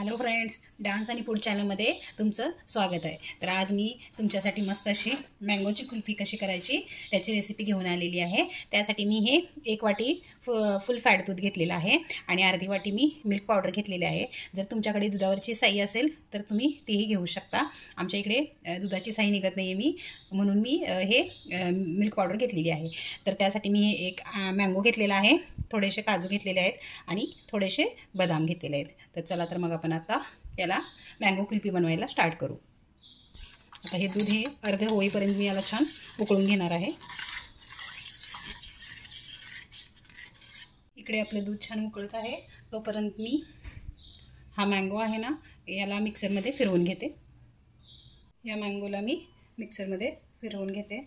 Hello friends, dance आणि food चॅनलमध्ये तुमचं स्वागत आहे। तर आज मी तुमच्यासाठी मस्त अशी मँगोची कुल्फी कशी करायची त्याची रेसिपी घेऊन आलेली आहे। त्यासाठी मी हे 1 वाटी फुल फॅट दूध घेतलेलं आहे आणि अर्धी वाटी मी मिल्क पावडर घेतलेली आहे। जर तुमच्याकडे दुधावरची साई असेल तर तुम्ही तीही घेऊ शकता। आमच्या इकडे दुधाची साई निघत नाही आहे म्हणून मी हे मिल्क पावडर घेतलेली आहे। तर त्यासाठी मी हे 1 मँगो घेतलेला आहे, थोडेसे काजू घेतलेले आहेत आणि थोडेसे बदाम घेतलेले आहेत। तर चला तर मग आपण आता याला मँगो कुल्फी बनवायला स्टार्ट करू। आता हे दूध हे अर्धे होईपर्यंत मी याला छान उकळून घेणार आहे। इकडे आपले दूध छान उकळत आहे, तोपर्यंत मी हा मँगो आहे ना याला मिक्सरमध्ये फिरवून घेते। या मँगोला मी मिक्सरमध्ये फिरवून घेते।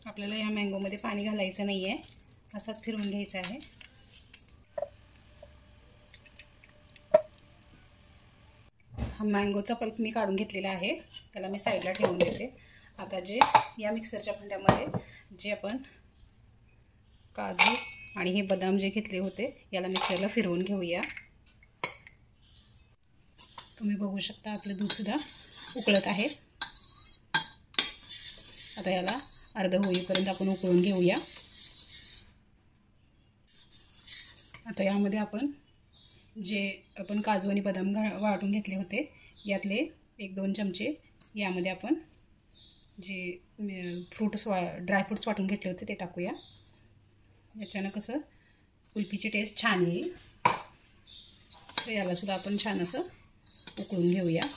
आपल्याला या मँगोमध्ये पाणी घालायचं नाही आहे, असाच फिरवून घ्यायचं आहे। हा मँगोचा पल्प मी काढून घेतलेला आहे, त्याला मी साईडला ठेवून देते। आता जे या मिक्सरच्या भांड्यामध्ये जे आपण काजू आणि हे बदाम जे घेतले होते याला मिक्सरला फिरवून घेऊया। तुम्ही बघू शकता आपलं दूधसुद्धा उकळत आहे। आता याला अर्ध होईपर्यंत आपण उकळून घेऊया। आता यामध्ये आपण जे आपण काजू आणि बदाम वाटून घेतले होते यातले 1-2 चमचे यामध्ये आपण जे ड्रायफ्रूट्स वाटून घेतले होते ते टाकूया। याच्यानं कसं कुल्फीची टेस्ट छान येईल। तर याला सुद्धा आपण छान असं उकळून घेऊया।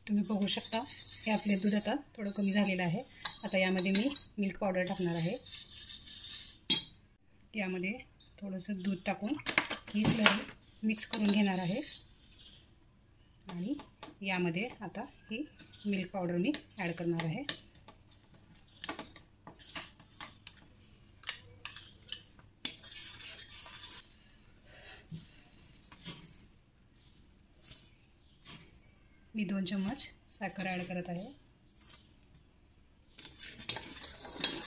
तुम्ही बघू शकता हे आपले दूध आता थोडं कमी झालेलं आहे। आता यामध्ये मी मिल्क पावडर टाकणार आहे। यामध्ये थोडंसं दूध टाकून ही स्लरी मिक्स करून घेणार आहे आणि यामध्ये आता ही मिल्क पावडर मी ॲड करणार आहे। मी 2 चम्मच साखर ॲड करत आहे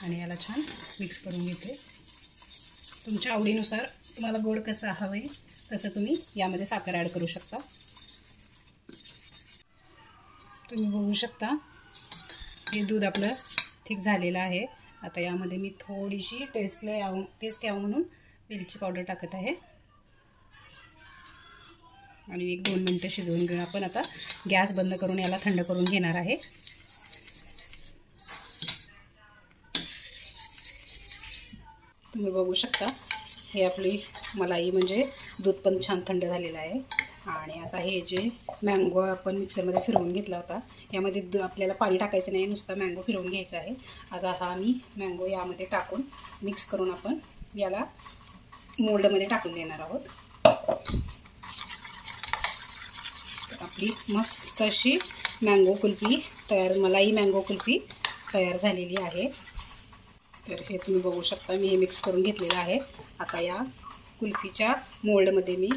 आणि याला छान मिक्स करून घेते। तुमच्या आवडीनुसार तुम्हाला गोड कसं हवं तसं तुम्ही यामध्ये साखर ॲड करू शकता। तुम्ही बघू शकता हे दूध आपलं थिक झालेलं आहे। आता यामध्ये मी थोडीशी टेस्ट यावं म्हणून वेलची पावडर टाकत आहे आणि 1-2 मिनिटं शिजवून घेऊन आपण आता गॅस बंद करून याला थंड करून घेणार आहे। तुम्ही बघू शकता हे आपली मलाई म्हणजे दूध पण छान थंड झालेलं आहे आणि आता हे जे मँगो आपण मिक्सरमध्ये फिरवून घेतला होता यामध्ये आपल्याला पाणी टाकायचं नाही, नुसता मँगो फिरवून घ्यायचा आहे। आता हा मी मँगो यामध्ये टाकून मिक्स करून आपण याला मोल्डमध्ये टाकून देणार आहोत। आपली मस्त अशी मँगो कुल्फी तयार, मलाई मँगो कुल्फी तयार झालेली आहे। तर हे तुम्ही बघू शकता मी हे मिक्स करून घेतलेलं आहे। आता या कुल्फीच्या मोल्डमध्ये मी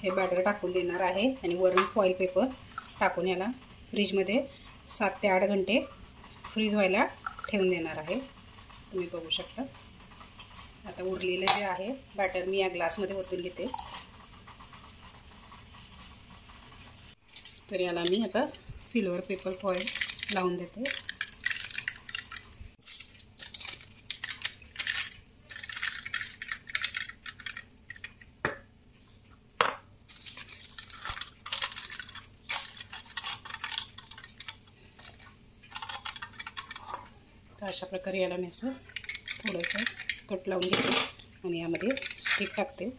हे बॅटर टाकून देणार आहे आणि वरून फॉईल पेपर टाकून याला फ्रीजमध्ये 7 ते 8 घंटे फ्रीज व्हायला ठेवून देणार आहे। तुम्ही बघू शकता आता उरलेलं जे आहे बॅटर मी या ग्लासमध्ये ओतून घेते। तर याला मी आता सिल्वर पेपर फॉईल लावून देते। तर अशा प्रकारे याला मी असं थोडंसं कट लावून घेते आणि यामध्ये स्टिक टाकते।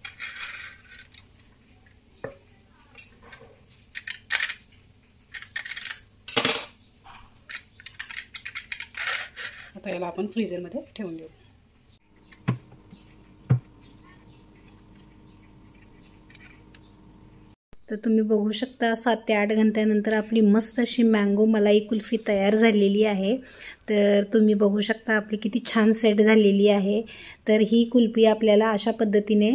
आता याला आपण फ्रीजरमध्ये ठेवून देऊ। तर तुम्ही बघू शकता 7 ते 8 घंट्यानंतर आपली मस्त अशी मँगो मलाई कुल्फी तयार झालेली आहे। तर तुम्ही बघू शकता आपली किती छान सेट झालेली आहे। तर ही कुल्फी आपल्याला अशा पद्धतीने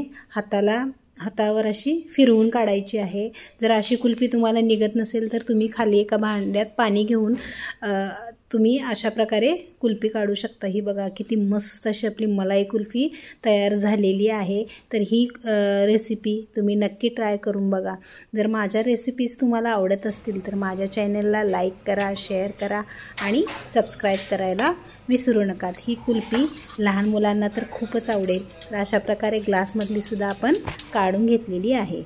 हातावर अशी फिरवून काढायची आहे। जर अशी कुल्फी तुम्हाला निघत नसेल तर तुम्ही खाली एका भांड्यात पाणी घेऊन तुम्ही अशा प्रकारे कुल्फी काढू शकता। ही बघा किती मस्त अशी आपली मलाई कुल्फी तयार झालेली आहे। तर ही रेसिपी तुम्ही नक्की ट्राय करून बघा। जर माझ्या रेसिपीज तुम्हाला आवडत असतील तर माझ्या चॅनलला लाईक करा, शेअर करा आणि सबस्क्राईब करायला विसरू नका। ही कुल्फी लहान मुलांना तर खूपच आवडेल। तर अशा प्रकारे ग्लासमधली सुद्धा आपण काढून घेतलेली आहे।